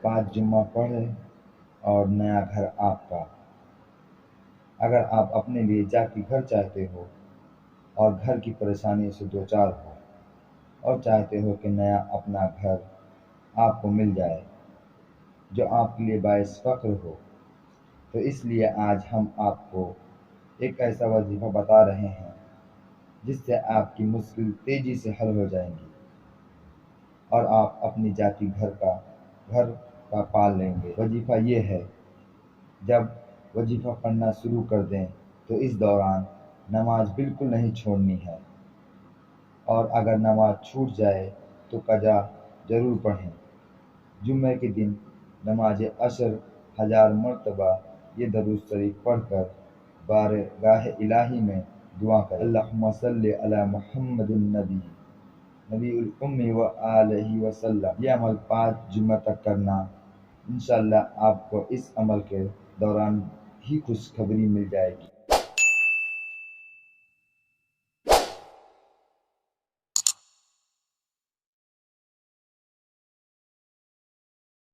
5 جمعہ پڑھیں اور نیا گھر آپ کا۔ اگر آپ اپنے لیے ذاتی گھر چاہتے ہو اور گھر کی پریشانیوں سے دوچار ہو اور چاہتے ہو کہ نیا اپنا گھر آپ کو مل جائے جو آپ کے لیے باعث فخر ہو، تو اس لیے آج ہم آپ کو ایک ایسا وظیفہ بتا رہے ہیں جس سے آپ کی مشکل تیزی سے حل ہو جائیں گی اور آپ اپنی ذاتی گھر کا پال لیں گے۔ وظیفہ یہ ہے، جب وظیفہ پڑھنا شروع کر دیں تو اس دوران نماز بالکل نہیں چھوڑنی ہے، اور اگر نماز چھوٹ جائے تو قضا ضرور پڑھیں۔ جمعے کے دن نماز عصر 1000 مرتبہ یہ درود شریف پڑھ کر بارگاہ الہی میں دعا کریں۔ اللہم صلی علی محمد نبی الأمی و آلہ وسلم۔ یہ عمل 5 جمعہ تک کرنا، انشاءاللہ آپ کو اس عمل کے دوران ہی خوشخبری مل جائے گی۔